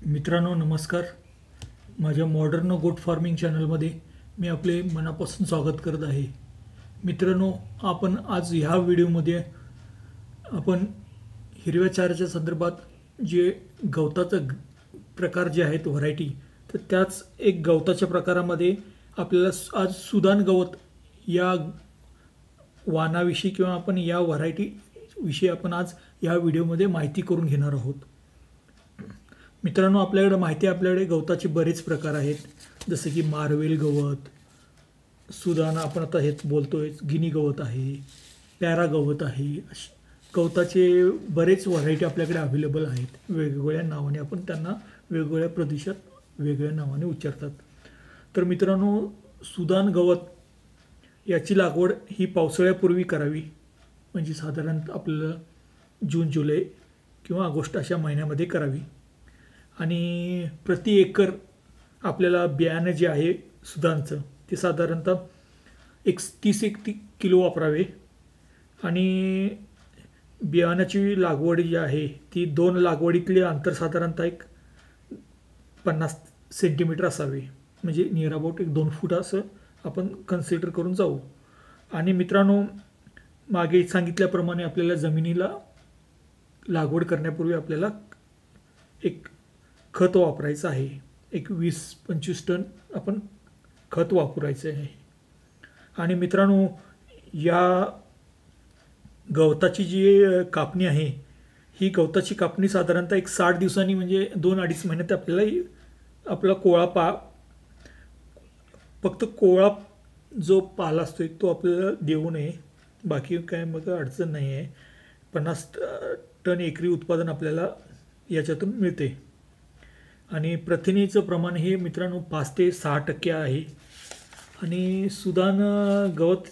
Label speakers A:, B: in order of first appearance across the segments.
A: मित्रांनो नमस्कार. माझ्या मॉडर्न गोट फार्मिंग चॅनलमध्ये मी आपले मनापासून स्वागत करत आहे. मित्रांनो, आपण आज ह्या व्हिडिओमध्ये आपण हिरव्या चाऱ्याच्या संदर्भात जे गवताचं प्रकार जे आहेत व्हरायटी, तर त्याच एक गवताच्या प्रकारामध्ये आपल्याला आज सुदान गवत या वाणाविषयी किंवा आपण या व्हरायटी विषयी आपण आज या व्हिडिओमध्ये माहिती करून घेणार आहोत. मित्रांनो, आपल्याकडे माहिती आहे, आपल्याकडे गवताचे बरेच प्रकार आहेत, जसे की मार्वेल गवत, सुदान आपण आता हेच बोलतोय, गिनी गवत आहे, पॅरा गवत आहे. गवताचे बरेच व्हरायटी आपल्याकडे अवेलेबल आहेत. वेगवेगळ्या नावाने आपण त्यांना वेगवेगळ्या प्रदेशात वेगवेगळ्या नावाने उच्चारतात. तर मित्रांनो, सुदान गवत याची लागवड ही पावसाळ्यापूर्वी करावी, म्हणजे साधारणतः आपल्याला जून जुलै किंवा ऑगस्ट अशा महिन्यामध्ये करावी. आणि प्रति एकर आपल्याला बियाणं जे आहे सुदानचं ते साधारणतः 30 किलो वापरावे. आणि बियाण्याची लागवड जी आहे ती 2 लागवडीतले अंतर साधारणतः 50 सेंटीमीटर असावे, म्हणजे नियर अबाउट 2 फूट असं आपण कन्सिडर करून जाऊ. आणि मित्रांनो, मागे सांगितल्याप्रमाणे आपल्याला जमिनीला लागवड करण्यापूर्वी आपल्याला एक खत वापरायचं आहे. 20-25 टन आपण खत वापरायचं आहे. आणि मित्रांनो, या गवताची जी कापणी आहे, ही गवताची कापणी साधारणतः 60 दिवसांनी, म्हणजे 2-2.5 महिन्यात आपल्याला आपला फक्त कोळा जो पाला असतो तो आपल्याला देऊ नये, बाकी काय मग अडचण नाही आहे. 50 टन एकरी उत्पादन आपल्याला याच्यातून मिळते. आणि प्रथिनेचं प्रमाण हे मित्रांनो 5 ते 6% आहे. आणि सुदान गवत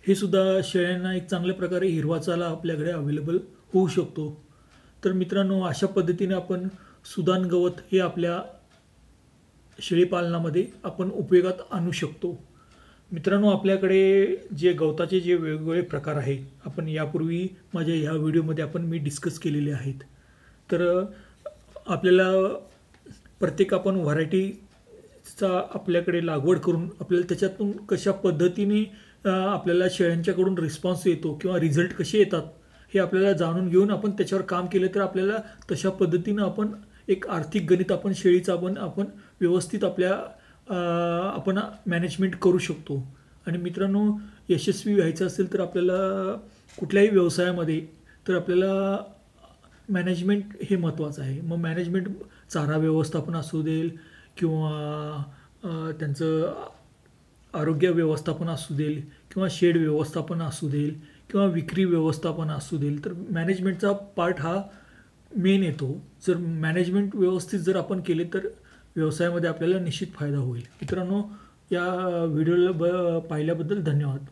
A: हे सुद्धा शेळ्यांना एक चांगल्या प्रकारे हिरवा चारा आपल्याकडे अवेलेबल होऊ शकतो. तर मित्रांनो, अशा पद्धतीने आपण सुदान गवत हे आपल्या शेळीपालनामध्ये आपण उपयोगात आणू शकतो. मित्रांनो, आपल्याकडे जे गवताचे जे वेगवेगळे प्रकार आहेत, आपण यापूर्वी माझ्या ह्या व्हिडिओमध्ये मी डिस्कस केलेले आहेत. तर आपल्याला प्रत्येक आपण व्हरायटीचा आपल्याकडे लागवड करून आपल्याला त्याच्यातून कशा पद्धतीने आपल्याला शेळ्यांच्याकडून रिस्पॉन्स येतो किंवा रिझल्ट कसे येतात हे आपल्याला जाणून घेऊन आपण त्याच्यावर काम केलं तर आपल्याला तशा पद्धतीनं आपण एक आर्थिक गणित आपण शेळीचं आपण व्यवस्थित आपण मॅनेजमेंट करू शकतो. आणि मित्रांनो, यशस्वी व्हायचं असेल तर आपल्याला कुठल्याही व्यवसायामध्ये तर आपल्याला मॅनेजमेंट हे महत्त्वाचं आहे. मग मॅनेजमेंट चारा व्यवस्थापन असू देल किंवा त्यांचं आरोग्य व्यवस्थापन असू देल किंवा शेड व्यवस्थापन असू देल किंवा विक्री व्यवस्थापन असू देल, तर मॅनेजमेंटचा पार्ट हा मेन येतो. जर मॅनेजमेंट व्यवस्थित जर आपण केले तर व्यवसायामध्ये आपल्याला निश्चित फायदा होईल. मित्रांनो, या व्हिडिओला पाहिल्याबद्दल धन्यवाद.